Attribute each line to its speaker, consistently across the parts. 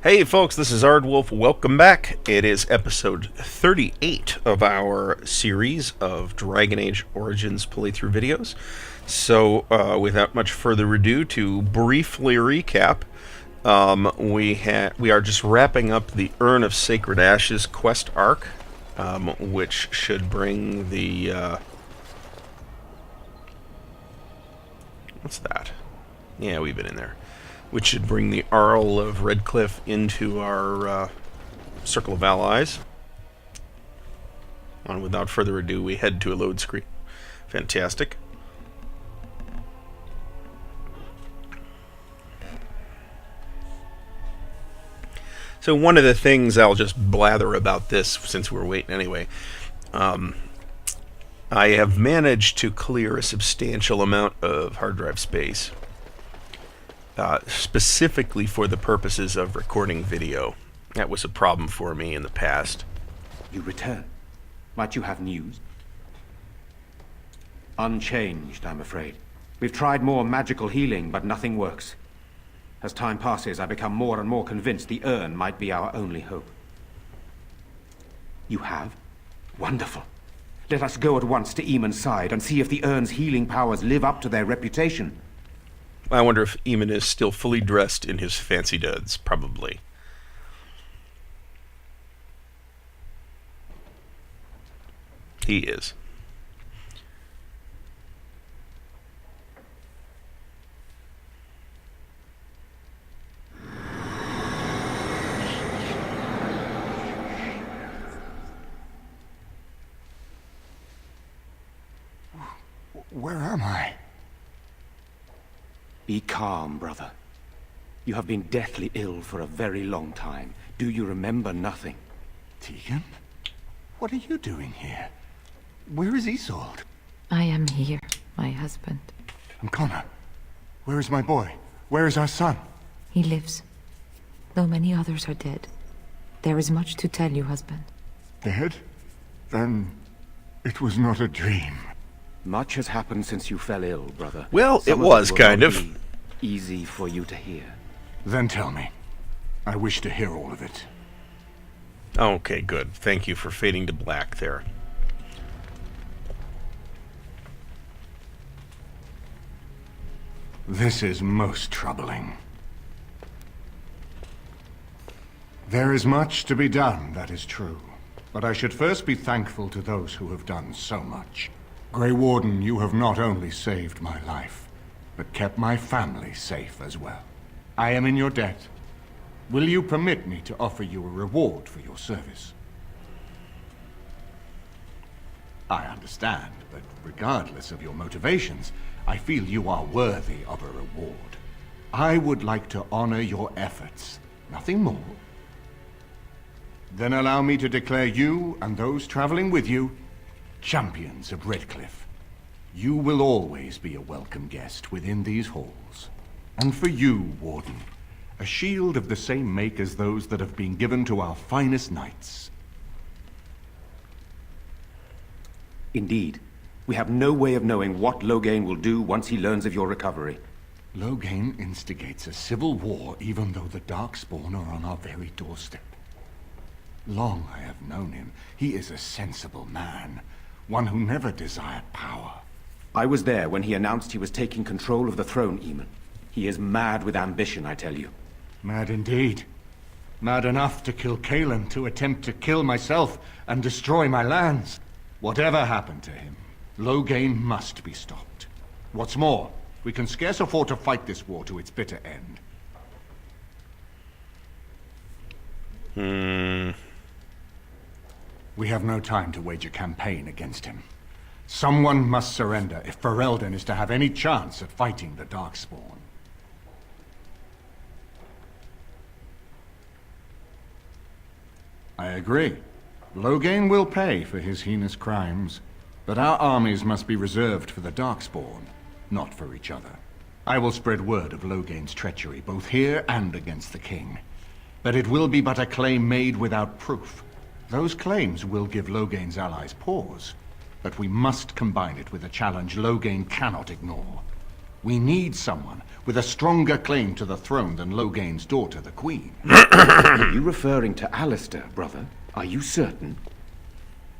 Speaker 1: Hey folks, this is Ardwulf. Welcome back. It is episode 38 of our series of Dragon Age Origins playthrough videos. So, without much further ado, to briefly recap, we are just wrapping up the Urn of Sacred Ashes quest arc, which should bring the what's that? Yeah, we've been in there. Which should bring the Arl of Redcliffe into our circle of allies. And without further ado, we head to a load screen. Fantastic. So one of the things, I'll just blather about this since we're waiting anyway. I have managed to clear a substantial amount of hard drive space. Specifically for the purposes of recording video. That was a problem for me in the past.
Speaker 2: You return. Might you have news? Unchanged, I'm afraid. We've tried more magical healing, but nothing works. As time passes, I become more and more convinced the urn might be our only hope. You have? Wonderful. Let us go at once to Eamon's side and see if the urn's healing powers live up to their reputation.
Speaker 1: I wonder if Eamon is still fully dressed in his fancy duds. Probably. He is.
Speaker 3: Where am I?
Speaker 2: Be calm, brother. You have been deathly ill for a very long time. Do you remember nothing?
Speaker 3: Tegan? What are you doing here? Where is Isolde?
Speaker 4: I am here, my husband.
Speaker 3: And Connor? Where is my boy? Where is our son?
Speaker 4: He lives, though many others are dead. There is much to tell you, husband.
Speaker 3: Dead? Then it was not a dream.
Speaker 2: Much has happened since you fell ill, brother.
Speaker 1: Well,
Speaker 2: Some
Speaker 1: it was
Speaker 2: will
Speaker 1: kind
Speaker 2: not
Speaker 1: of.
Speaker 2: be easy for you to hear.
Speaker 3: Then tell me. I wish to hear all of it.
Speaker 1: Okay, good. Thank you for fading to black there.
Speaker 3: This is most troubling. There is much to be done, that is true. But I should first be thankful to those who have done so much. Grey Warden, you have not only saved my life, but kept my family safe as well. I am in your debt. Will you permit me to offer you a reward for your service? I understand, but regardless of your motivations, I feel you are worthy of a reward. I would like to honor your efforts, nothing more. Then allow me to declare you and those traveling with you champions of Redcliffe. You will always be a welcome guest within these halls. And for you, Warden, a shield of the same make as those that have been given to our finest knights.
Speaker 2: Indeed. We have no way of knowing what Loghain will do once he learns of your recovery.
Speaker 3: Loghain instigates a civil war even though the Darkspawn are on our very doorstep. Long I have known him. He is a sensible man. One who never desired power.
Speaker 2: I was there when he announced he was taking control of the throne, Eamon. He is mad with ambition, I tell you.
Speaker 3: Mad indeed. Mad enough to kill Cailan, to attempt to kill myself and destroy my lands. Whatever happened to him, Loghain must be stopped. What's more, we can scarce afford to fight this war to its bitter end. We have no time to wage a campaign against him. Someone must surrender if Ferelden is to have any chance at fighting the Darkspawn. I agree. Loghain will pay for his heinous crimes, but our armies must be reserved for the Darkspawn, not for each other. I will spread word of Loghain's treachery, both here and against the king. But it will be but a claim made without proof. Those claims will give Loghain's allies pause, but we must combine it with a challenge Loghain cannot ignore. We need someone with a stronger claim to the throne than Logain's daughter, the Queen.
Speaker 2: Are you referring to Alistair, brother? Are you certain?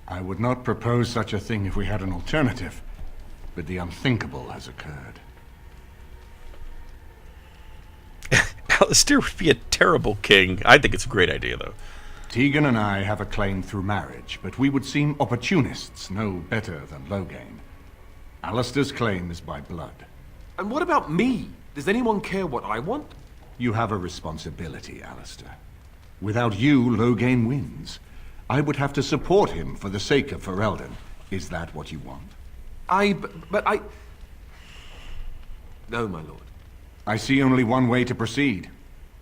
Speaker 3: I would not propose such a thing if we had an alternative, but the unthinkable has occurred.
Speaker 1: Alistair would be a terrible king. I think it's a great idea, though.
Speaker 3: Tegan and I have a claim through marriage, but we would seem opportunists no better than Logain. Alistair's claim is by blood.
Speaker 5: And what about me? Does anyone care what I want?
Speaker 3: You have a responsibility, Alistair. Without you, Logain wins. I would have to support him for the sake of Ferelden. Is that what you want?
Speaker 5: But I... No, my lord.
Speaker 3: I see only one way to proceed.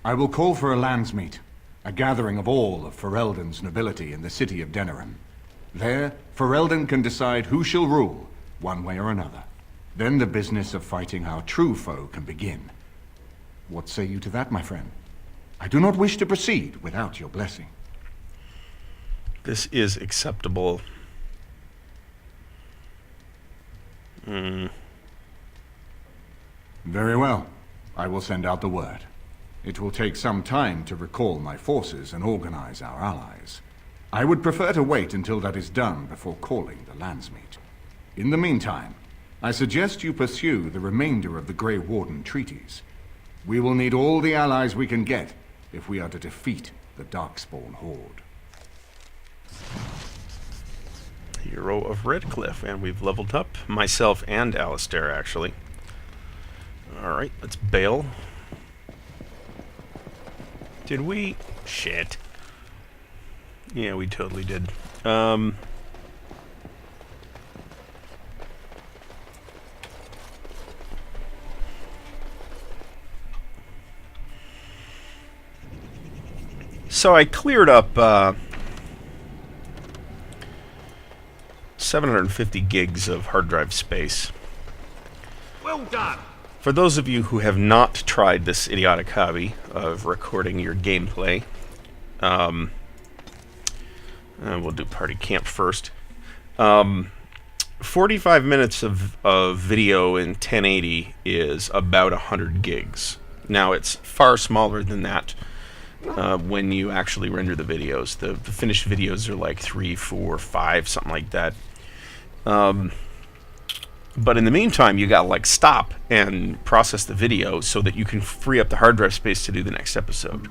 Speaker 3: I will call for a landsmeet, a gathering of all of Ferelden's nobility in the city of Denerim. There, Ferelden can decide who shall rule, one way or another. Then the business of fighting our true foe can begin. What say you to that, my friend? I do not wish to proceed without your blessing.
Speaker 1: This is acceptable.
Speaker 3: Very well. I will send out the word. It will take some time to recall my forces and organize our allies. I would prefer to wait until that is done before calling the landsmeet. In the meantime, I suggest you pursue the remainder of the Grey Warden treaties. We will need all the allies we can get if we are to defeat the Darkspawn Horde.
Speaker 1: Hero of Redcliffe, and we've leveled up. Myself and Alistair, actually. Alright, let's bail. Did we? Shit. Yeah, we totally did. So I cleared up 750 gigs of hard drive space.
Speaker 5: Well done!
Speaker 1: For those of you who have not tried this idiotic hobby of recording your gameplay, we'll do party camp first. 45 minutes of video in 1080 is about 100 gigs. Now, it's far smaller than that when you actually render the videos. The finished videos are like 3, 4, 5, something like that. But in the meantime, you gotta like stop and process the video so that you can free up the hard drive space to do the next episode.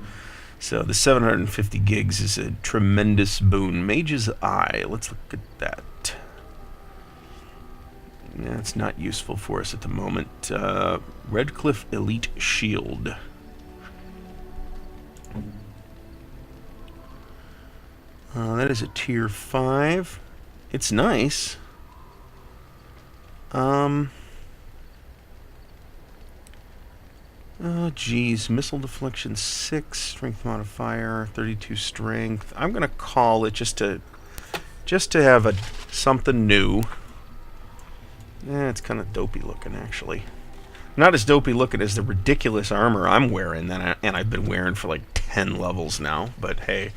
Speaker 1: So the 750 gigs is a tremendous boon. Mage's Eye, let's look at that. Yeah, it's not useful for us at the moment. Redcliffe Elite Shield. That is a tier 5. It's nice. Oh, geez. Missile deflection 6, strength modifier, 32 strength. I'm gonna call it just to have something new. It's kind of dopey looking, actually. Not as dopey looking as the ridiculous armor I'm wearing, and I've been wearing for like 10 levels now. But hey,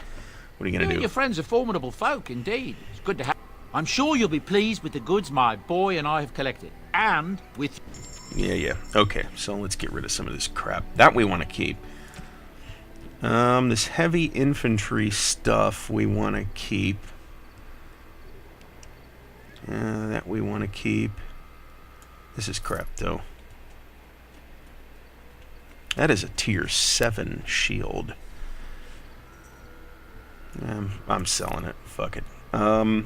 Speaker 1: what are you gonna do?
Speaker 6: Your friends are formidable folk, indeed. It's good to have. I'm sure you'll be pleased with the goods my boy and I have collected, and with.
Speaker 1: Yeah. Okay, so let's get rid of some of this crap that we want to keep. This heavy infantry stuff we want to keep. That we want to keep. This is crap, though. That is a tier 7 shield. I'm selling it. Fuck it. I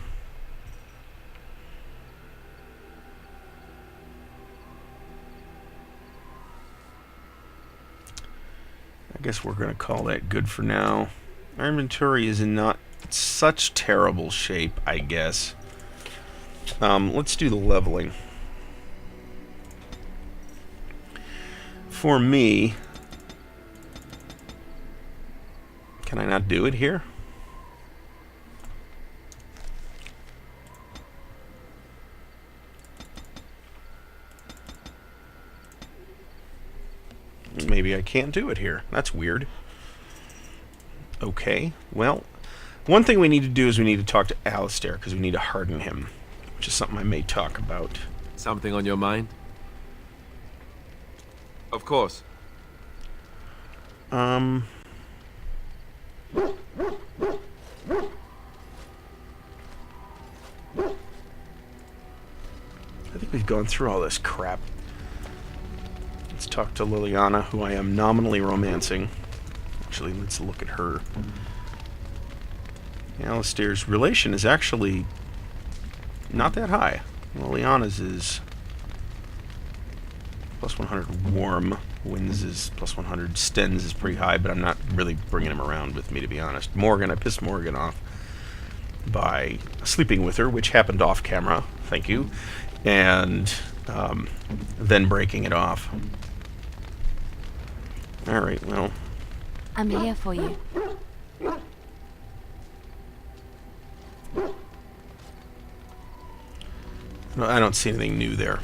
Speaker 1: guess we're going to call that good for now. Our inventory is in not such terrible shape, I guess. Let's do the leveling. For me... Can I not do it here? Maybe I can't do it here. That's weird. Okay, well, one thing we need to do is we need to talk to Alistair, because we need to harden him, which is something I may talk about.
Speaker 5: Something on your mind? Of course.
Speaker 1: I think we've gone through all this crap. Let's talk to Liliana, who I am nominally romancing. Actually, let's look at her. Alistair's relation is actually not that high. Liliana's is plus 100 warm. Wynn's is plus 100. Sten's is pretty high, but I'm not really bringing him around with me, to be honest. Morgan, I pissed Morgan off by sleeping with her, which happened off camera. Thank you. And then breaking it off. Alright, well.
Speaker 7: I'm here for you.
Speaker 1: No, I don't see anything new there.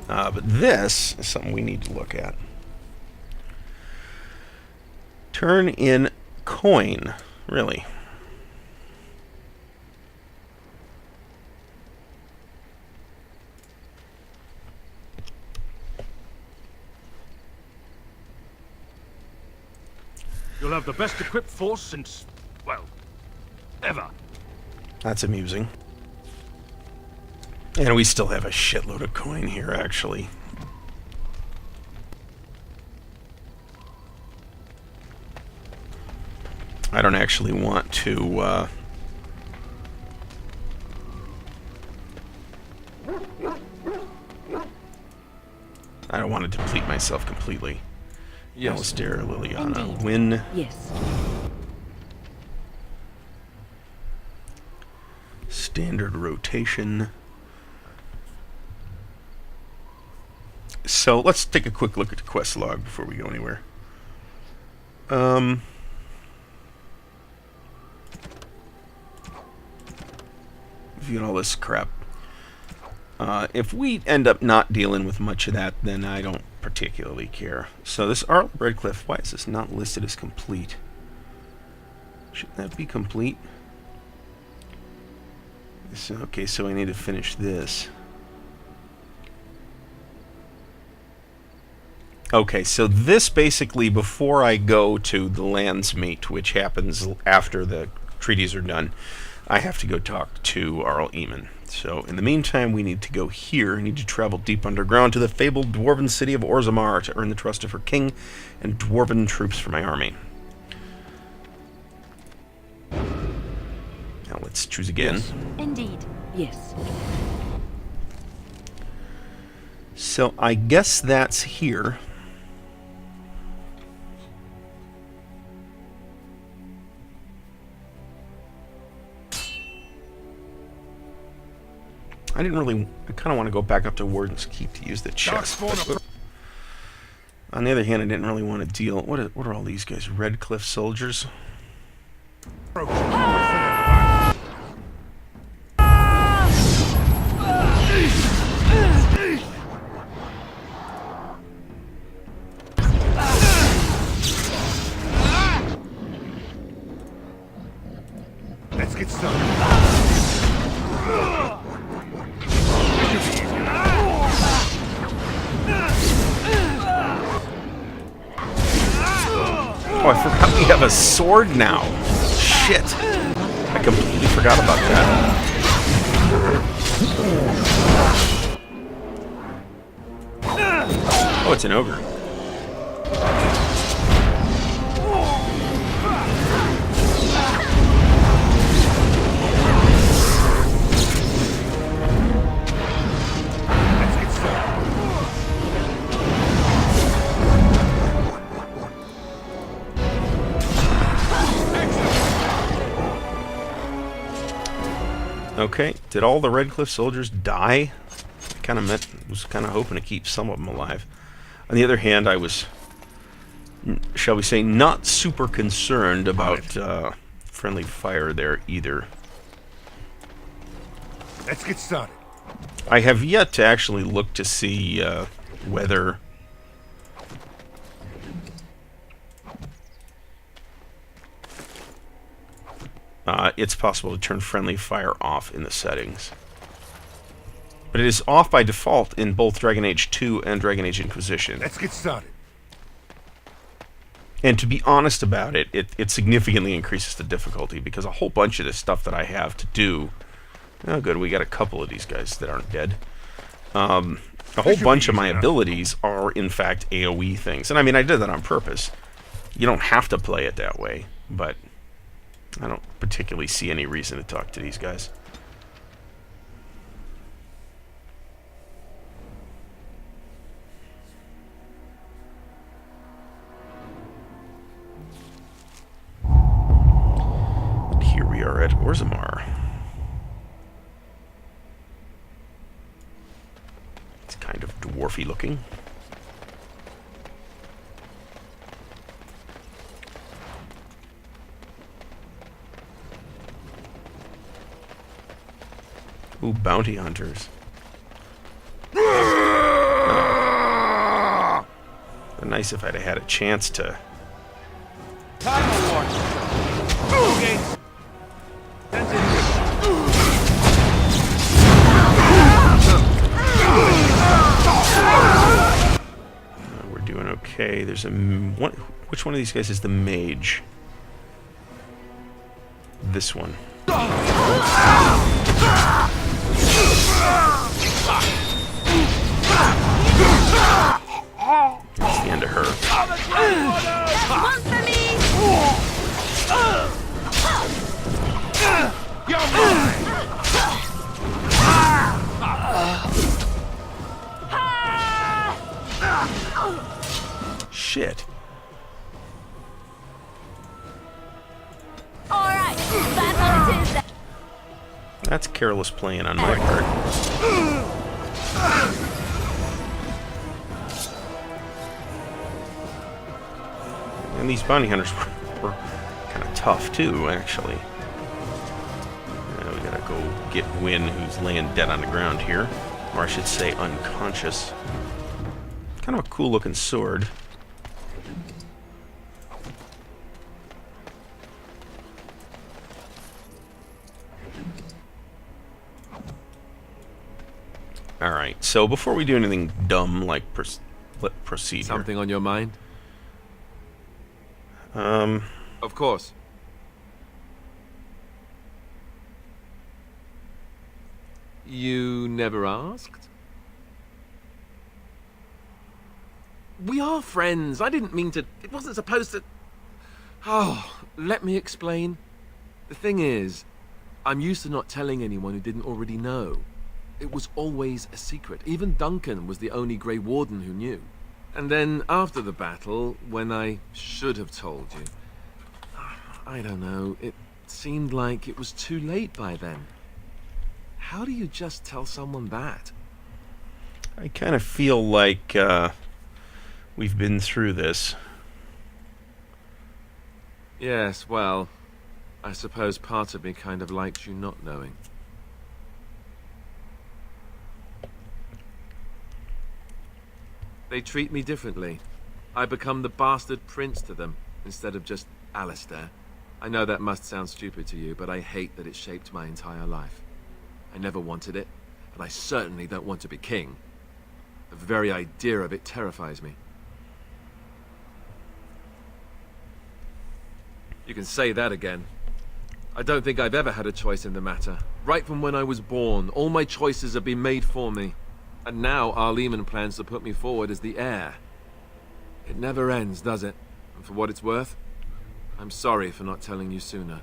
Speaker 1: But this is something we need to look at. Turn in coin. Really?
Speaker 8: You'll have the best equipped force since, well, ever.
Speaker 1: That's amusing. And we still have a shitload of coin here, actually. I don't actually want to, I don't want to deplete myself completely.
Speaker 5: Yes.
Speaker 1: Alistair, Liliana,
Speaker 7: Indeed.
Speaker 1: Wynn.
Speaker 7: Yes.
Speaker 1: Standard rotation. So let's take a quick look at the quest log before we go anywhere. Viewing all this crap. If we end up not dealing with much of that, then I don't particularly care. So this Ardwulf Redcliffe, why is this not listed as complete? Shouldn't that be complete? So, okay, so I need to finish this. Okay, so this basically, before I go to the Landsmeet, which happens after the treaties are done, I have to go talk to Arl Eamon. So, in the meantime, we need to go here. We need to travel deep underground to the fabled dwarven city of Orzammar to earn the trust of her king and dwarven troops for my army. Now let's choose again.
Speaker 5: Yes.
Speaker 7: Indeed. Yes.
Speaker 1: So, I guess that's here. I kind of want to go back up to Warden's Keep to use the chest. But, on the other hand, I didn't really want to deal... What are all these guys? Redcliffe soldiers?
Speaker 8: Let's get started.
Speaker 1: Oh, I forgot we have a sword now. Shit. I completely forgot about that. Oh, it's an ogre.
Speaker 8: Let's get started.
Speaker 1: Okay, did all the Redcliffe soldiers die? I was kind of hoping to keep some of them alive. On the other hand, I was, shall we say, not super concerned about friendly fire there either.
Speaker 8: Let's get started.
Speaker 1: I have yet to actually look to see whether it's possible to turn friendly fire off in the settings. But but it is off by default in both Dragon Age 2 and Dragon Age Inquisition.
Speaker 8: Let's get started.
Speaker 1: And to be honest about it, it significantly increases the difficulty, because a whole bunch of this stuff that I have to do... Oh, good, we got a couple of these guys that aren't dead. A whole bunch of my abilities are, in fact, AoE things. And I mean, I did that on purpose. You don't have to play it that way, but I don't particularly see any reason to talk to these guys. And here we are at Orzammar. It's kind of dwarfy looking. Ooh, bounty hunters. Oh. Nice if I'd have had a chance to...
Speaker 8: Time warning. Okay.
Speaker 1: We're doing okay. There's a... which one of these guys is the mage? This one. That's the end of her.
Speaker 7: One for me!
Speaker 8: You're mine.
Speaker 1: Shit.
Speaker 7: Alright, that's what it is then.
Speaker 1: That's careless playing on my part. And these bounty hunters were kind of tough too, actually. We gotta go get Wynn, who's laying dead on the ground here. Or I should say unconscious. Kind of a cool looking sword. Alright, so before we do anything dumb like let's proceed
Speaker 5: Something on your mind?
Speaker 1: here.
Speaker 5: Of course. You never asked? We are friends. I didn't mean to... It wasn't supposed to... Oh, let me explain. The thing is, I'm used to not telling anyone who didn't already know. It was always a secret. Even Duncan was the only Grey Warden who knew. And then after the battle, when I should have told you, I don't know, it seemed like it was too late by then. How do you just tell someone that?
Speaker 1: I kind of feel like we've been through this.
Speaker 5: Yes, well, I suppose part of me kind of liked you not knowing. They treat me differently. I become the bastard prince to them, instead of just Alistair. I know that must sound stupid to you, but I hate that it shaped my entire life. I never wanted it, but I certainly don't want to be king. The very idea of it terrifies me. You can say that again. I don't think I've ever had a choice in the matter. Right from when I was born, all my choices have been made for me. And now Arleman plans to put me forward as the heir. It never ends, does it? And for what it's worth, I'm sorry for not telling you sooner.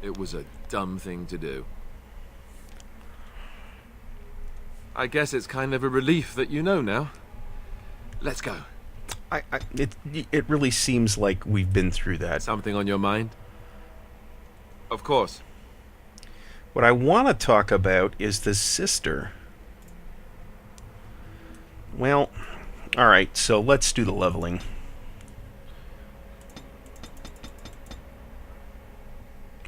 Speaker 5: It was a dumb thing to do. I guess it's kind of a relief that you know now. Let's go.
Speaker 1: It really seems like we've been through that.
Speaker 5: Something on your mind? Of course.
Speaker 1: What I want to talk about is the sister. Well, alright, so let's do the leveling.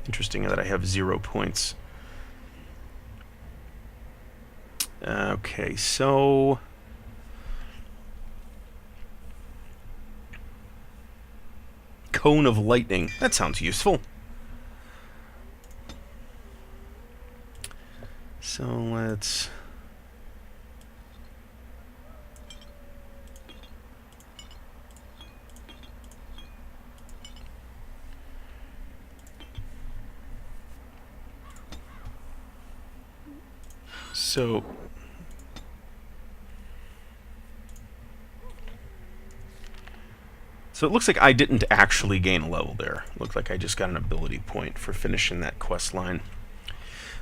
Speaker 1: Interesting that I have 0 points. Okay, so... Cone of Lightning. That sounds useful. So let's So it looks like I didn't actually gain a level there. Looked like I just got an ability point for finishing that quest line.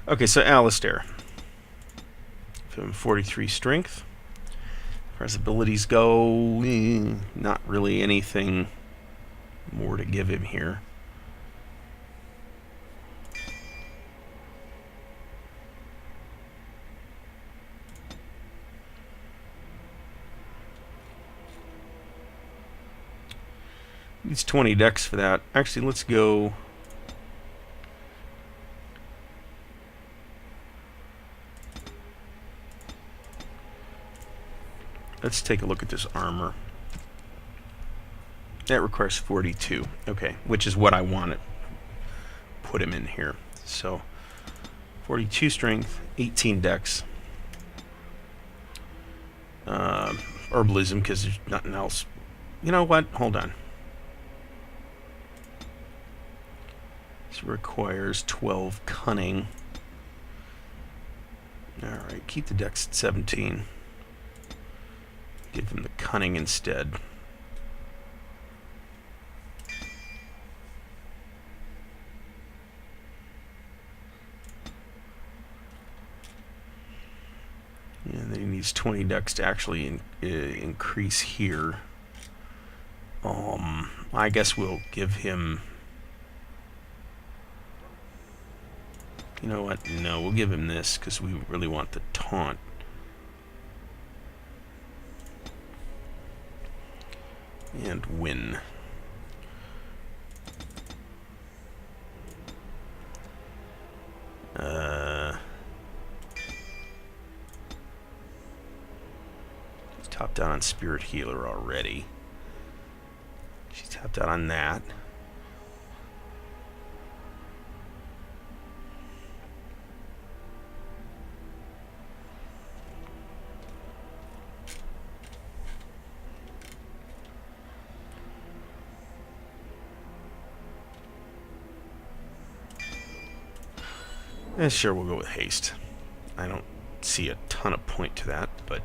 Speaker 1: Okay, so Alistair. Give him 43 strength. As far as abilities go, not really anything more to give him here. Needs 20 dex for that. Actually, let's go. Let's take a look at this armor. That requires 42. Okay, which is what I want to put him in here. So, 42 strength, 18 dex. Herbalism, because there's nothing else. You know what? Hold on. This requires 12 cunning. Alright, keep the dex at 17. Give him the cunning instead. And then he needs 20 dex to actually increase here. I guess we'll give him... You know what? No, we'll give him this because we really want the taunt. And win. He's topped out on Spirit Healer already. She's tapped out on that. Sure, we'll go with haste. I don't see a ton of point to that, but...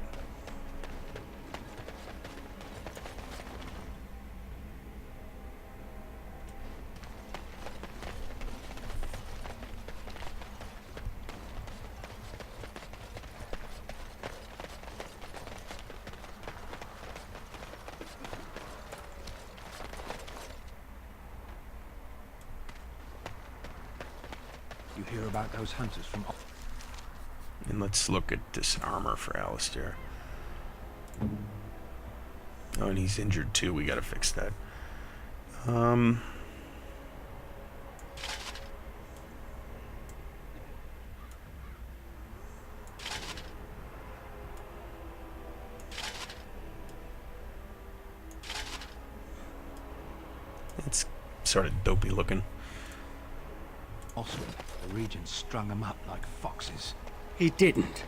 Speaker 2: You hear about those hunters from...
Speaker 1: And let's look at this armor for Alistair. Oh, and he's injured too. We gotta fix that. It's sort of dopey looking.
Speaker 2: Also, the Regent strung them up like foxes.
Speaker 9: He didn't.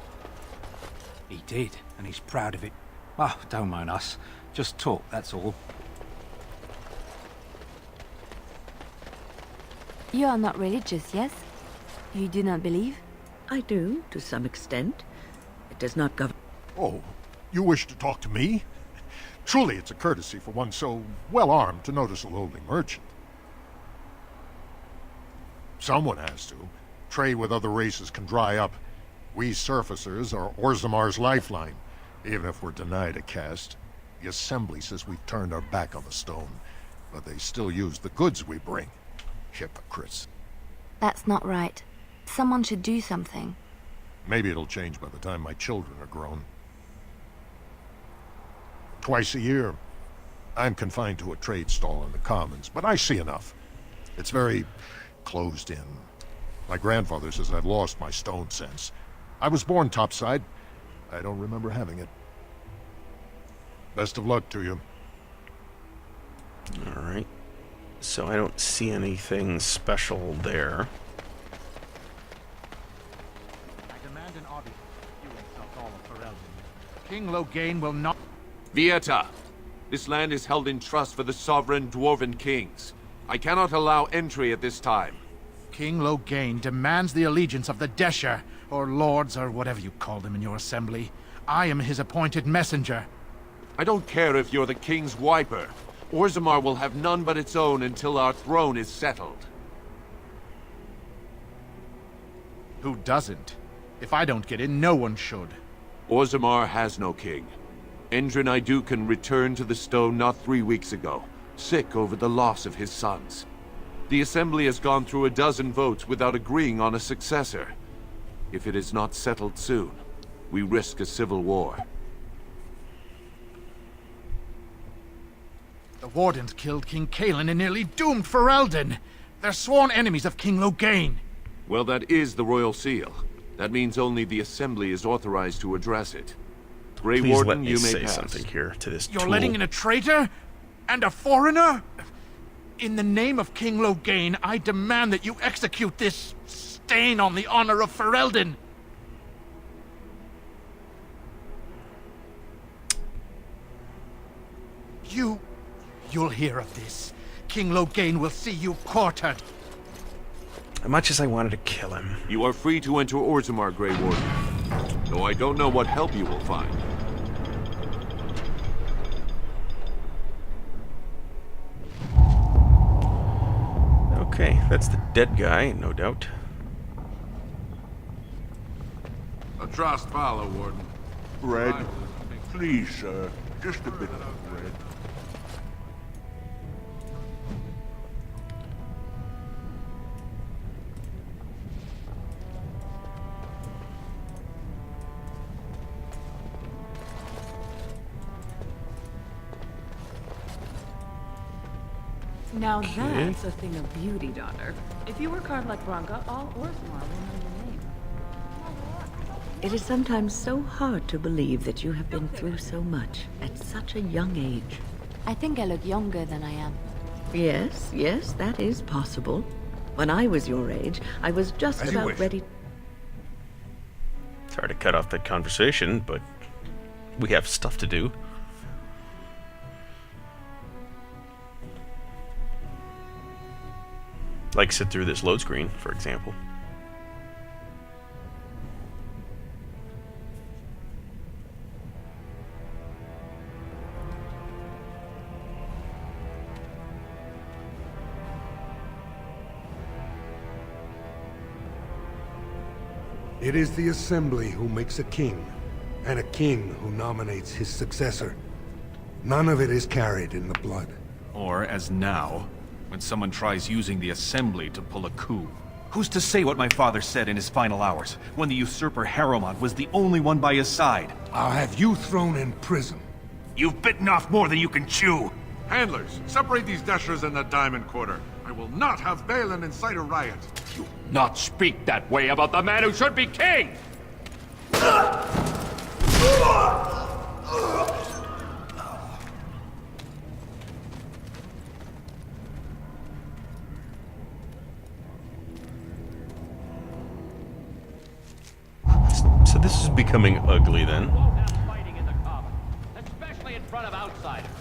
Speaker 2: He did, and he's proud of it. Oh, don't mind us. Just talk, that's all.
Speaker 7: You are not religious, yes? You do not believe?
Speaker 10: I do, to some extent. It does not govern...
Speaker 11: Oh, you wish to talk to me? Truly, it's a courtesy for one so well-armed to notice a lowly merchant. Someone has to. Trade with other races can dry up. We surfacers are Orzamar's lifeline, even if we're denied a caste. The Assembly says we've turned our back on the stone, but they still use the goods we bring. Hypocrites.
Speaker 7: That's not right. Someone should do something.
Speaker 11: Maybe it'll change by the time my children are grown. Twice a year, I'm confined to a trade stall in the Commons, but I see enough. It's very closed in. My grandfather says I've lost my stone sense. I was born topside. I don't remember having it. Best of luck to you.
Speaker 1: Alright. So I don't see anything special there.
Speaker 6: I demand an audience. You insult all of Ferelden. King Loghain will not...
Speaker 5: Vieta, this land is held in trust for the sovereign dwarven kings. I cannot allow entry at this time.
Speaker 6: King Loghain demands the allegiance of the Desher, or lords, or whatever you call them in your assembly. I am his appointed messenger.
Speaker 5: I don't care if you're the king's wiper. Orzammar will have none but its own until our throne is settled.
Speaker 6: Who doesn't? If I don't get in, no one should.
Speaker 5: Orzammar has no king. Endrin Idukan returned to the stone not 3 weeks ago, sick over the loss of his sons. The Assembly has gone through a dozen votes without agreeing on a successor. If it is not settled soon, we risk a civil war.
Speaker 6: The Wardens killed King Cailan and nearly doomed Ferelden. They're sworn enemies of King Loghain.
Speaker 5: Well, that is the Royal Seal. That means only the Assembly is authorized to address it. Grey
Speaker 1: Please
Speaker 5: Warden,
Speaker 1: let me
Speaker 5: you may
Speaker 1: say
Speaker 5: pass.
Speaker 1: something here to this
Speaker 6: You're
Speaker 1: tool.
Speaker 6: letting in a traitor? And a foreigner? In the name of King Loghain, I demand that you execute this stain on the honor of Ferelden. You'll hear of this. King Loghain will see you quartered.
Speaker 1: As much as I wanted to kill him.
Speaker 5: You are free to enter Orzammar, Grey Warden. Though I don't know what help you will find.
Speaker 1: Okay, that's the dead guy, no doubt.
Speaker 8: A trust follow, Warden.
Speaker 3: Bread? Please, sir. Just a bit of bread.
Speaker 9: Now that's a thing of beauty, daughter. If you work hard like Branka, all Orzammar will know your name.
Speaker 10: It is sometimes so hard to believe that you have been through so much at such a young age.
Speaker 7: I think I look younger than I am.
Speaker 10: Yes, yes, that is possible. When I was your age, I was just
Speaker 11: As you
Speaker 10: about
Speaker 11: wish.
Speaker 10: ready.
Speaker 1: Sorry to cut off that conversation, but we have stuff to do. Like sit through this load screen, for example.
Speaker 12: It is the Assembly who makes a king, and a king who nominates his successor. None of it is carried in the blood.
Speaker 13: Or, as now, when someone tries using the Assembly to pull a coup. Who's to say what my father said in his final hours, when the usurper Harrowmont was the only one by his side?
Speaker 12: I'll have you thrown in prison.
Speaker 13: You've bitten off more than you can chew!
Speaker 8: Handlers, separate these dashers in the Diamond Quarter. I will not have Balin incite a riot.
Speaker 14: You not speak that way about the man who should be king!
Speaker 1: So this is becoming ugly then.
Speaker 14: Won't have fighting in the common, especially in front of outsiders.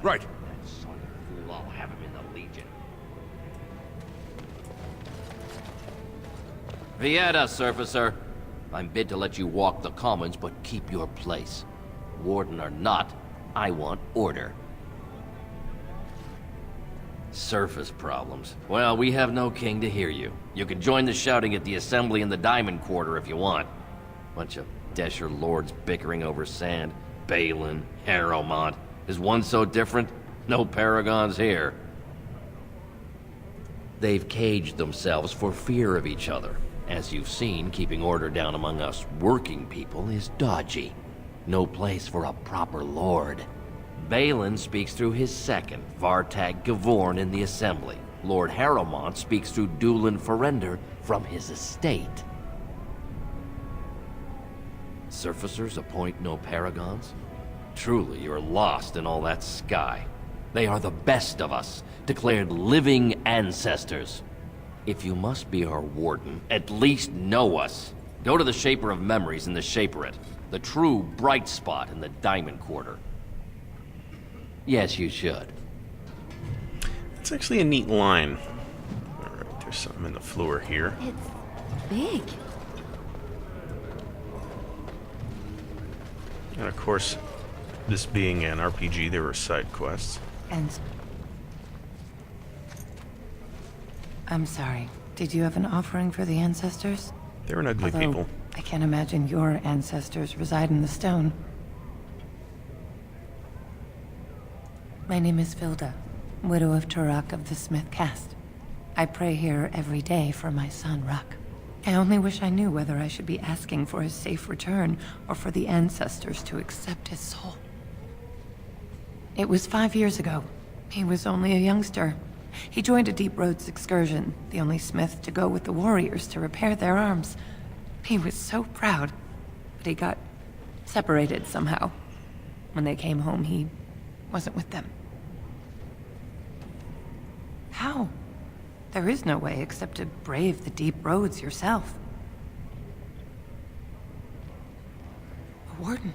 Speaker 12: Right.
Speaker 14: That son of a fool, I'll have him in the Legion. Vieta, Surfacer. I'm bid to let you walk the commons, but keep your place. Warden or not, I want order. Surface problems. Well, we have no king to hear you. You can join the shouting at the Assembly in the Diamond Quarter if you want. Bunch of Desher lords bickering over sand. Balin, Harrowmont. Is one so different? No paragons here. They've caged themselves for fear of each other. As you've seen, keeping order down among us working people is dodgy. No place for a proper lord. Balin speaks through his second, Vartag Gavorn, in the Assembly. Lord Harrowmont speaks through Dulin Ferender from his estate. Surfacers appoint no paragons? Truly, you're lost in all that sky. They are the best of us, declared living ancestors. If you must be our warden, at least know us. Go to the Shaper of Memories in the Shaperate, the true bright spot in the Diamond Quarter. Yes, you should.
Speaker 1: It's actually a neat line. Alright, there's something in the floor here.
Speaker 7: It's big.
Speaker 1: And of course, this being an RPG, there are side quests.
Speaker 4: And... I'm sorry. Did you have an offering for the ancestors?
Speaker 1: They're an ugly people.
Speaker 4: I can't imagine your ancestors reside in the stone. My name is Vilda, widow of Turok of the Smith caste. I pray here every day for my son, Ruck. I only wish I knew whether I should be asking for his safe return or for the ancestors to accept his soul. It was 5 years ago. He was only a youngster. He joined a Deep Roads excursion, the only smith to go with the warriors to repair their arms. He was so proud, but he got separated somehow. When they came home, he wasn't with them. How? There is no way except to brave the deep roads yourself. A warden?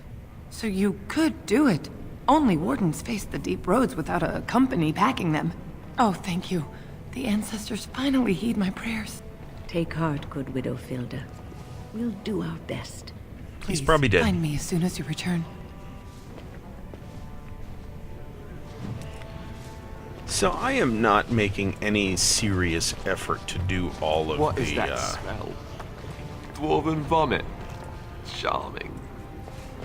Speaker 4: So you could do it. Only wardens face the deep roads without a company packing them. Oh, thank you. The ancestors finally heed my prayers.
Speaker 10: Take heart, good widow Vilda. We'll do our best.
Speaker 1: He's probably dead.
Speaker 4: Find me as soon as you return.
Speaker 1: So I am not making any serious effort to do all of
Speaker 5: What
Speaker 1: the...
Speaker 5: is that smell? Dwarven vomit. Charming.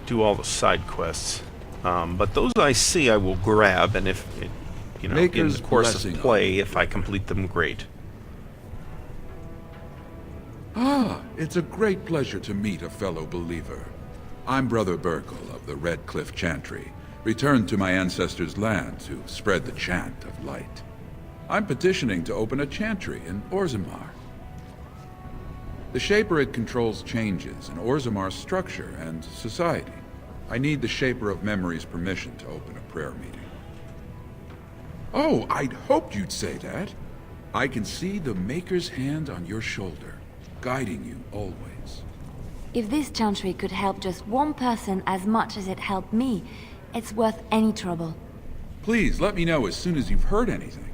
Speaker 1: Do all the side quests. But those I see I will grab, and if, you know,
Speaker 15: Maker's
Speaker 1: in the course
Speaker 15: blessing
Speaker 1: of play, if I complete them, great.
Speaker 15: Ah, it's a great pleasure to meet a fellow believer. I'm Brother Burkle of the Red Cliff Chantry, returned to my ancestors' land to spread the chant of light. I'm petitioning to open a chantry in Orzammar. The Shaperid controls changes in Orzamar's structure and society. I need the Shaper of Memory's permission to open a prayer meeting. Oh, I'd hoped you'd say that. I can see the Maker's hand on your shoulder, guiding you always.
Speaker 7: If this chantry could help just one person as much as it helped me, it's worth any trouble.
Speaker 15: Please, let me know as soon as you've heard anything.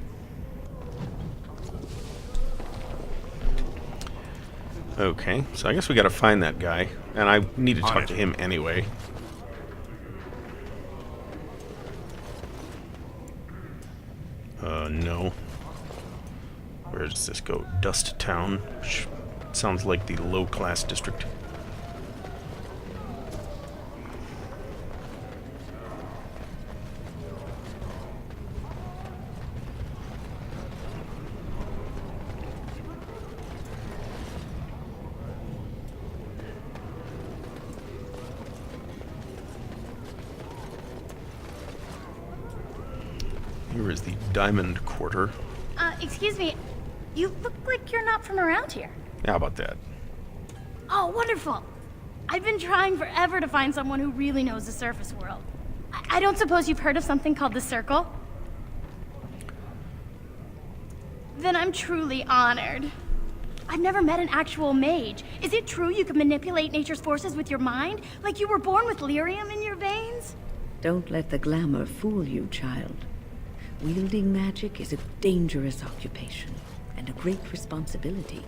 Speaker 1: Okay, so I guess we gotta find that guy, and I need to talk to him anyway. No. Where does this go? Dust Town, which sounds like the low-class district. Here is the Diamond Quarter.
Speaker 16: Excuse me. You look like you're not from around here.
Speaker 1: How about that?
Speaker 16: Oh, wonderful. I've been trying forever to find someone who really knows the surface world. I don't suppose you've heard of something called the Circle? Then I'm truly honored. I've never met an actual mage. Is it true you can manipulate nature's forces with your mind? Like you were born with lyrium in your veins?
Speaker 10: Don't let the glamour fool you, child. Wielding magic is a dangerous occupation, and a great responsibility.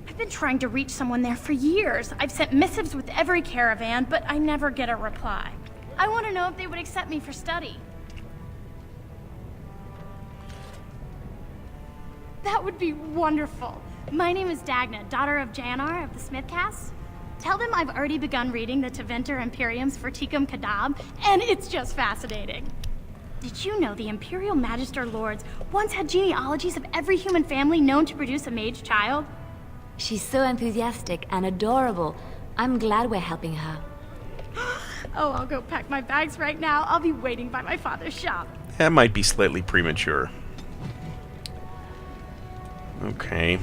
Speaker 16: I've been trying to reach someone there for years. I've sent missives with every caravan, but I never get a reply. I want to know if they would accept me for study. That would be wonderful. My name is Dagna, daughter of Janar of the Smith caste. Tell them I've already begun reading the Teventer Imperiums for Tikum Kadab, and it's just fascinating. Did you know the Imperial Magister Lords once had genealogies of every human family known to produce a mage child?
Speaker 7: She's so enthusiastic and adorable. I'm glad we're helping her.
Speaker 16: Oh, I'll go pack my bags right now. I'll be waiting by my father's shop.
Speaker 1: That might be slightly premature. Okay.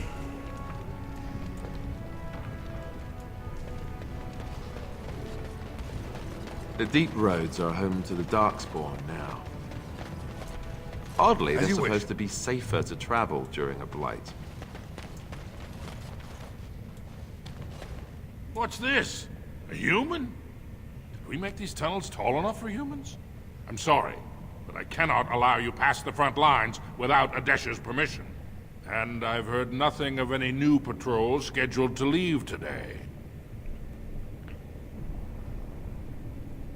Speaker 5: The deep roads are home to the Darkspawn now. Oddly, they're supposed to be safer to travel during a blight.
Speaker 6: What's this? A human? Did we make these tunnels tall enough for humans? I'm sorry, but I cannot allow you past the front lines without Adesha's permission. And I've heard nothing of any new patrols scheduled to leave today.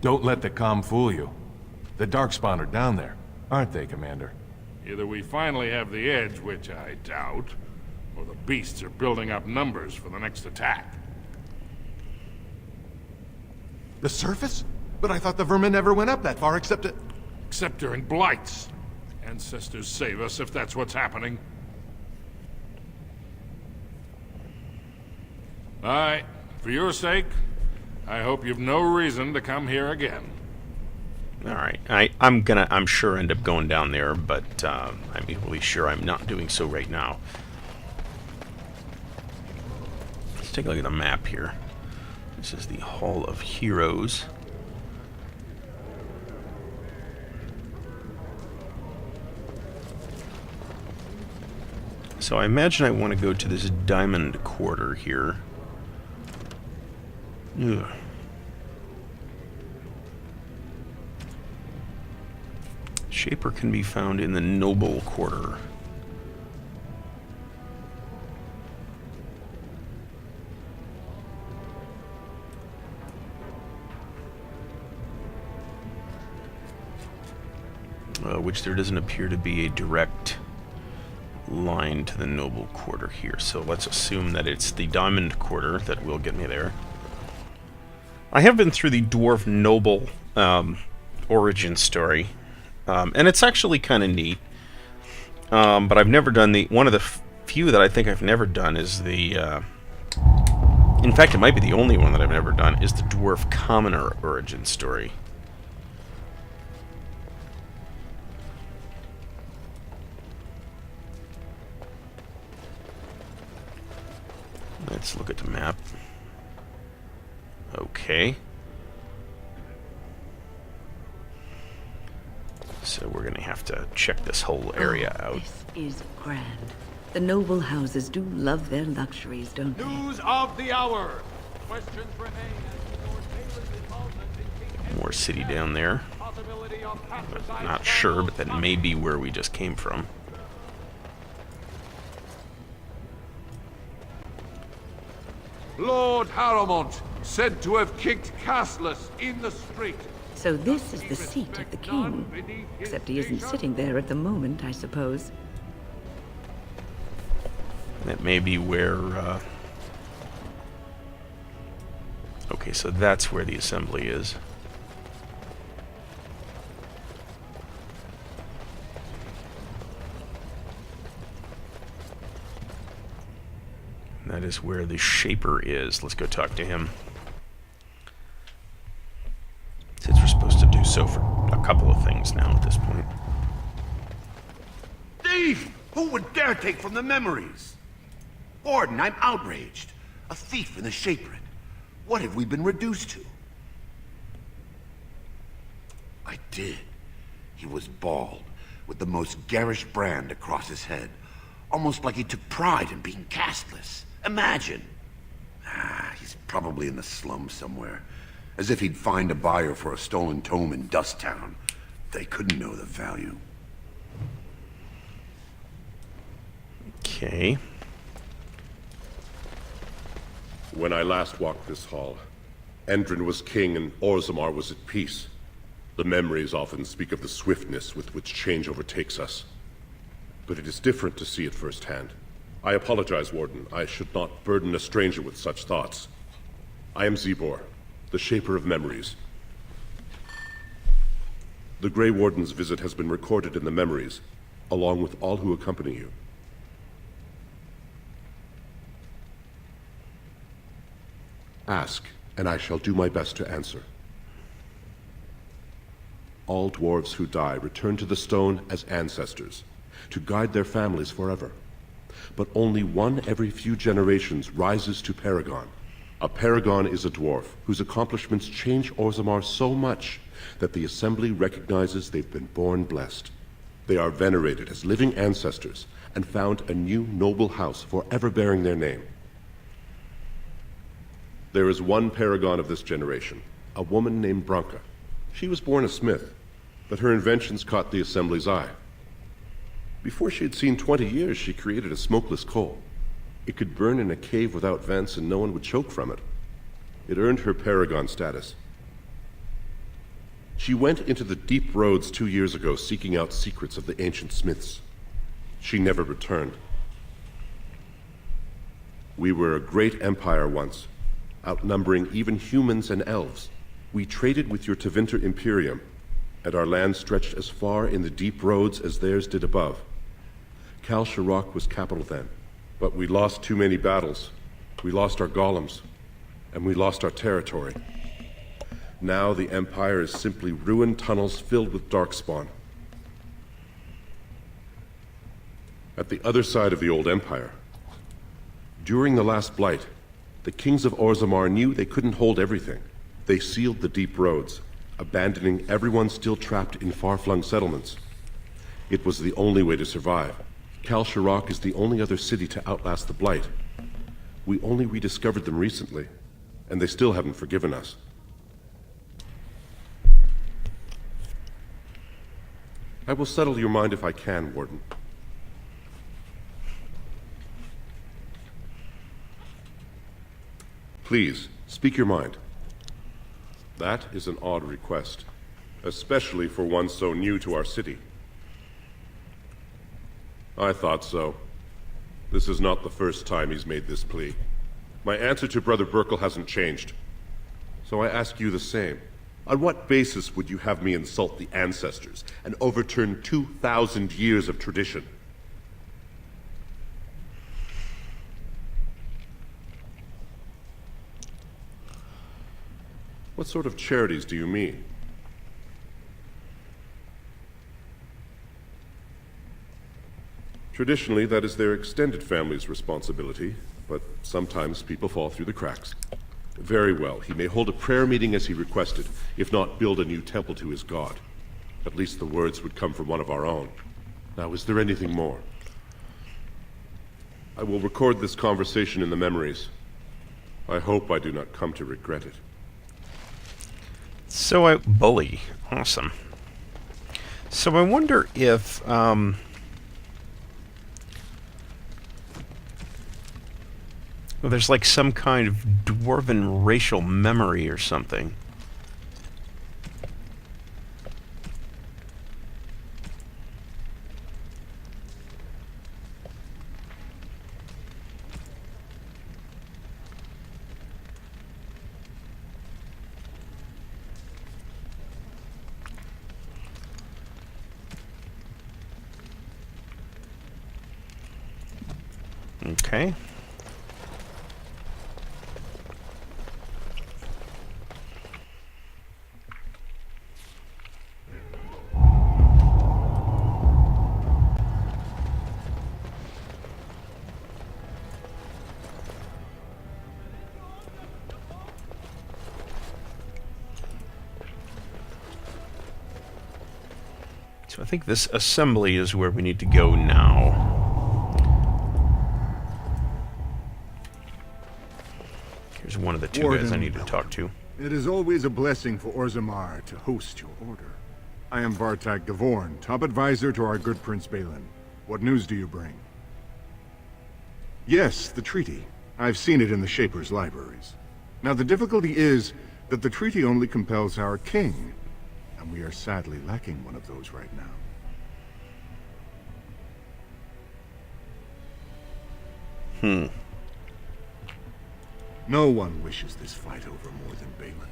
Speaker 17: Don't let the comm fool you. The Darkspawn are down there, aren't they, Commander?
Speaker 8: Either we finally have the edge, which I doubt, or the beasts are building up numbers for the next attack.
Speaker 17: The surface? But I thought the vermin never went up that far except to...
Speaker 8: Except during blights. Ancestors save us if that's what's happening. Aye, for your sake, I hope you've no reason to come here again.
Speaker 1: Alright, I'm sure end up going down there, but I'm equally sure I'm not doing so right now. Let's take a look at the map here. This is the Hall of Heroes. So I imagine I want to go to this diamond quarter here. Ugh. Shaper can be found in the noble quarter. Which there doesn't appear to be a direct line to the noble quarter here. So let's assume that it's the diamond quarter that will get me there. I have been through the dwarf noble origin story. And it's actually kind of neat. But I've never done the... One of the few that I think I've never done is the... in fact, it might be the only one that I've never done, is the dwarf commoner origin story. Let's look at the map. Okay. So we're going to have to check this whole area out.
Speaker 10: This is grand. The noble houses do love their luxuries, don't they?
Speaker 18: News of the hour. Questions remain as to Lord Balin's involvement in King
Speaker 1: More city down there. I'm not sure, but that may be where we just came from.
Speaker 18: Lord Harrowmont, said to have kicked Castless in the street.
Speaker 10: So this is the seat of the king. Except he isn't sitting there at the moment, I suppose.
Speaker 1: That may be where... Okay, so that's where the assembly is. That is where the Shaper is. Let's go talk to him. Since we're supposed to do so for a couple of things now at this point.
Speaker 19: Thief! Who would dare take from the memories? Warden, I'm outraged. A thief in the Shaper. What have we been reduced to? I did. He was bald, with the most garish brand across his head. Almost like he took pride in being castless. Imagine. He's probably in the slums somewhere. As if he'd find a buyer for a stolen tome in Dust Town. They couldn't know the value.
Speaker 1: Okay.
Speaker 20: When I last walked this hall, Endrin was king and Orzammar was at peace. The memories often speak of the swiftness with which change overtakes us. But it is different to see it firsthand. I apologize, Warden. I should not burden a stranger with such thoughts. I am Zebor, the Shaper of Memories. The Grey Warden's visit has been recorded in the memories, along with all who accompany you. Ask, and I shall do my best to answer. All dwarves who die return to the stone as ancestors, to guide their families forever. But only one every few generations rises to Paragon. A Paragon is a dwarf whose accomplishments change Orzammar so much that the Assembly recognizes they've been born blessed. They are venerated as living ancestors and found a new noble house forever bearing their name. There is one Paragon of this generation, a woman named Branka. She was born a smith, but her inventions caught the Assembly's eye. Before she had seen 20 years, she created a smokeless coal. It could burn in a cave without vents and no one would choke from it. It earned her Paragon status. She went into the deep roads 2 years ago seeking out secrets of the ancient smiths. She never returned. We were a great empire once, outnumbering even humans and elves. We traded with your Tevinter Imperium, and our land stretched as far in the deep roads as theirs did above. Kal Sharok was capital then, but we lost too many battles. We lost our golems, and we lost our territory. Now the Empire is simply ruined tunnels filled with darkspawn. At the other side of the old Empire, during the last Blight, the kings of Orzammar knew they couldn't hold everything. They sealed the deep roads, abandoning everyone still trapped in far-flung settlements. It was the only way to survive. Kal Sharok is the only other city to outlast the Blight. We only rediscovered them recently, and they still haven't forgiven us. I will settle your mind if I can, Warden. Please, speak your mind. That is an odd request, especially for one so new to our city. I thought so. This is not the first time he's made this plea. My answer to Brother Burkle hasn't changed. So I ask you the same. On what basis would you have me insult the ancestors and overturn 2,000 years of tradition? What sort of charities do you mean? Traditionally, that is their extended family's responsibility, but sometimes people fall through the cracks. Very well, he may hold a prayer meeting as he requested, if not build a new temple to his god. At least the words would come from one of our own. Now, is there anything more? I will record this conversation in the memories. I hope I do not come to regret it.
Speaker 1: So bully. Awesome. So I wonder if, well, there's like some kind of dwarven racial memory or something. Okay. So I think this assembly is where we need to go now. Here's one of the two guys I need to talk to.
Speaker 12: It is always a blessing for Orzammar to host your order. I am Vartag Gavorn, top advisor to our good Prince Balin. What news do you bring? Yes, the treaty. I've seen it in the Shaper's libraries. Now the difficulty is that the treaty only compels our king, and we are sadly lacking one of those right now. No one wishes this fight over more than Balin.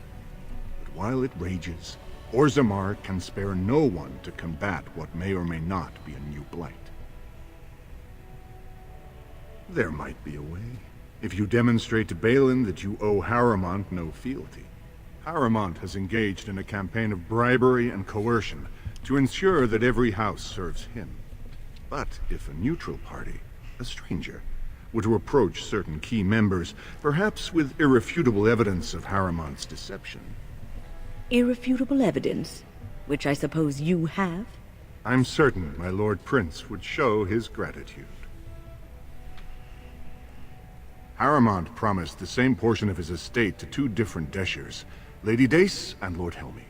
Speaker 12: But while it rages, Orzammar can spare no one to combat what may or may not be a new blight. There might be a way, if you demonstrate to Balin that you owe Harrowmont no fealty. Harrowmont has engaged in a campaign of bribery and coercion to ensure that every house serves him. But if a neutral party, a stranger, were to approach certain key members, perhaps with irrefutable evidence of Harrowmont's deception.
Speaker 10: Irrefutable evidence? Which I suppose you have?
Speaker 12: I'm certain my Lord Prince would show his gratitude. Harrowmont promised the same portion of his estate to two different Deshers, Lady Dace and Lord Helmy.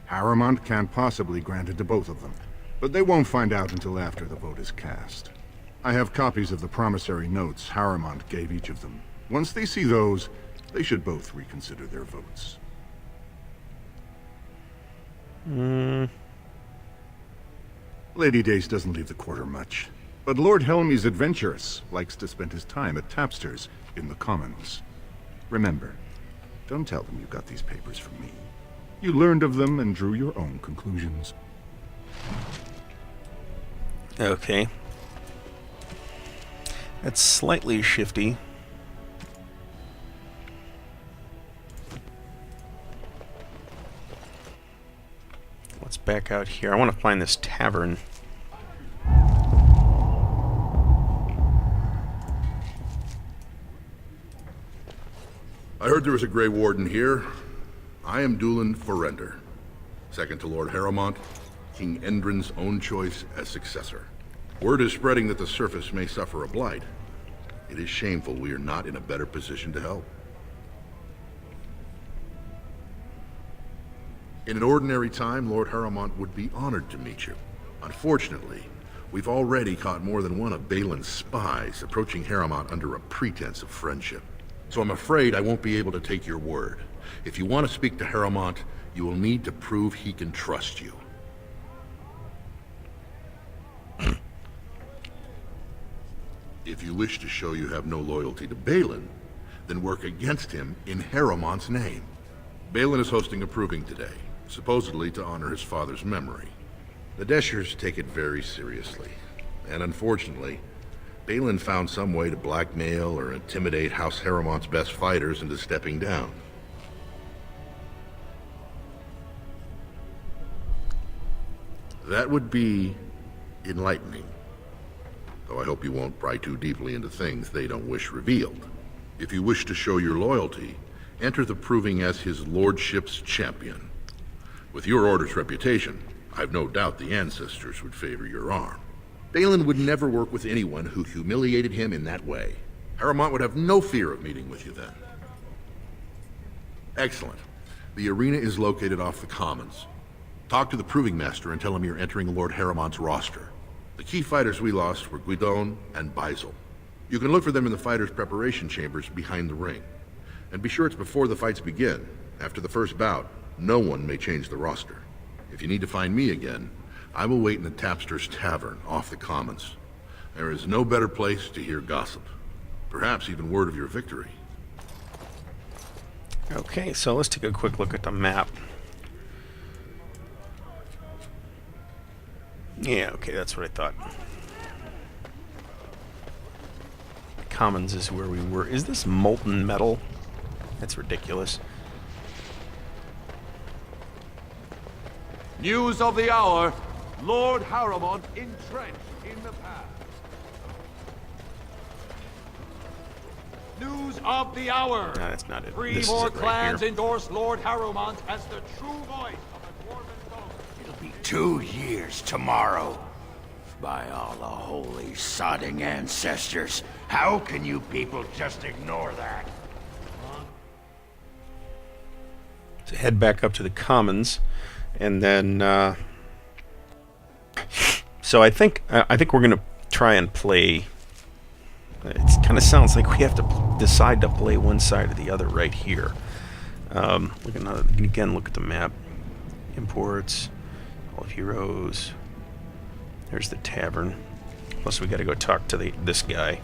Speaker 12: Harrowmont can't possibly grant it to both of them, but they won't find out until after the vote is cast. I have copies of the promissory notes Harrowmont gave each of them. Once they see those, they should both reconsider their votes. Lady Dace doesn't leave the quarter much, but Lord Helmy's adventurous, likes to spend his time at Tapster's in the Commons. Remember, don't tell them you got these papers from me. You learned of them and drew your own conclusions.
Speaker 1: Okay. That's slightly shifty. Let's back out here. I want to find this tavern.
Speaker 21: I heard there was a Grey Warden here. I am Dulin Forrender, second to Lord Harrowmont, King Endrin's own choice as successor. Word is spreading that the surface may suffer a blight. It is shameful we are not in a better position to help. In an ordinary time, Lord Harrowmont would be honored to meet you. Unfortunately, we've already caught more than one of Balin's spies approaching Harrowmont under a pretense of friendship. So I'm afraid I won't be able to take your word. If you want to speak to Harrowmont, you will need to prove he can trust you. If you wish to show you have no loyalty to Balin, then work against him in Harrowmont's name. Balin is hosting a proving today, supposedly to honor his father's memory. The Deshers take it very seriously, and unfortunately, Balin found some way to blackmail or intimidate House Harrowmont's best fighters into stepping down. That would be enlightening, though I hope you won't pry too deeply into things they don't wish revealed. If you wish to show your loyalty, enter the proving as his lordship's champion. With your order's reputation, I've no doubt the ancestors would favor your arm. Balin would never work with anyone who humiliated him in that way. Harrowmont would have no fear of meeting with you then. Excellent. The arena is located off the Commons. Talk to the Proving Master and tell him you're entering Lord Harrowmont's roster. The key fighters we lost were Guidon and Baisel. You can look for them in the fighters' preparation chambers behind the ring. And be sure it's before the fights begin. After the first bout, no one may change the roster. If you need to find me again, I will wait in the Tapster's Tavern off the Commons. There is no better place to hear gossip. Perhaps even word of your victory.
Speaker 1: Okay, so let's take a quick look at the map. Yeah, okay, that's what I thought. Commons is where we were. Is this molten metal? That's ridiculous.
Speaker 18: News of the hour. Lord Harrowmont entrenched in the pass. News of the hour.
Speaker 1: No, that's not it.
Speaker 18: Three
Speaker 1: This
Speaker 18: more
Speaker 1: is it right
Speaker 18: clans
Speaker 1: here.
Speaker 18: endorse Lord Harrowmont as the true voice of the Dwarven Dome.
Speaker 19: It'll be 2 years tomorrow. By all the holy sodding ancestors, how can you people just ignore that?
Speaker 1: So head back up to the Commons, and then. So I think we're gonna try and play. It kind of sounds like we have to decide to play one side or the other right here. Again, look at the map. Imports, all of heroes. There's the tavern. Plus, we got to go talk to this guy.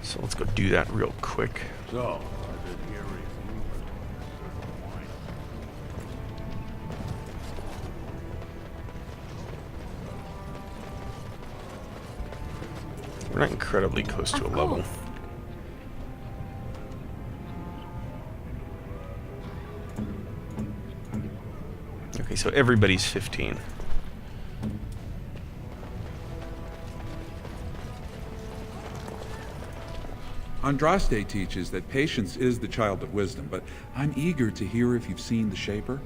Speaker 1: So let's go do that real quick.
Speaker 8: So, I did hear anything,
Speaker 1: We're not incredibly close to a level. Okay, so everybody's 15.
Speaker 15: Andraste teaches that patience is the child of wisdom, but I'm eager to hear if you've seen the Shaper.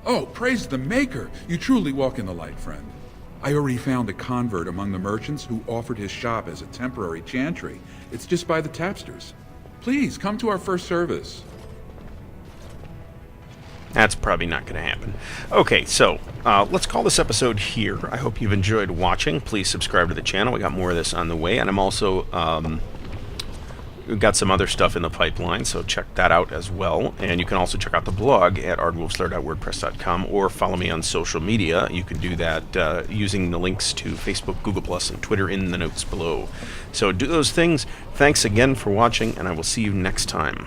Speaker 15: Oh, praise the Maker! You truly walk in the light, friend. I already found a convert among the merchants who offered his shop as a temporary chantry. It's just by the Tapsters. Please, come to our first service.
Speaker 1: That's probably not going to happen. Okay, so let's call this episode here. I hope you've enjoyed watching. Please subscribe to the channel. We got more of this on the way, and I'm also we've got some other stuff in the pipeline, so check that out as well. And you can also check out the blog at ardwulfslair.wordpress.com or follow me on social media. You can do that using the links to Facebook, Google+, and Twitter in the notes below. So do those things. Thanks again for watching, and I will see you next time.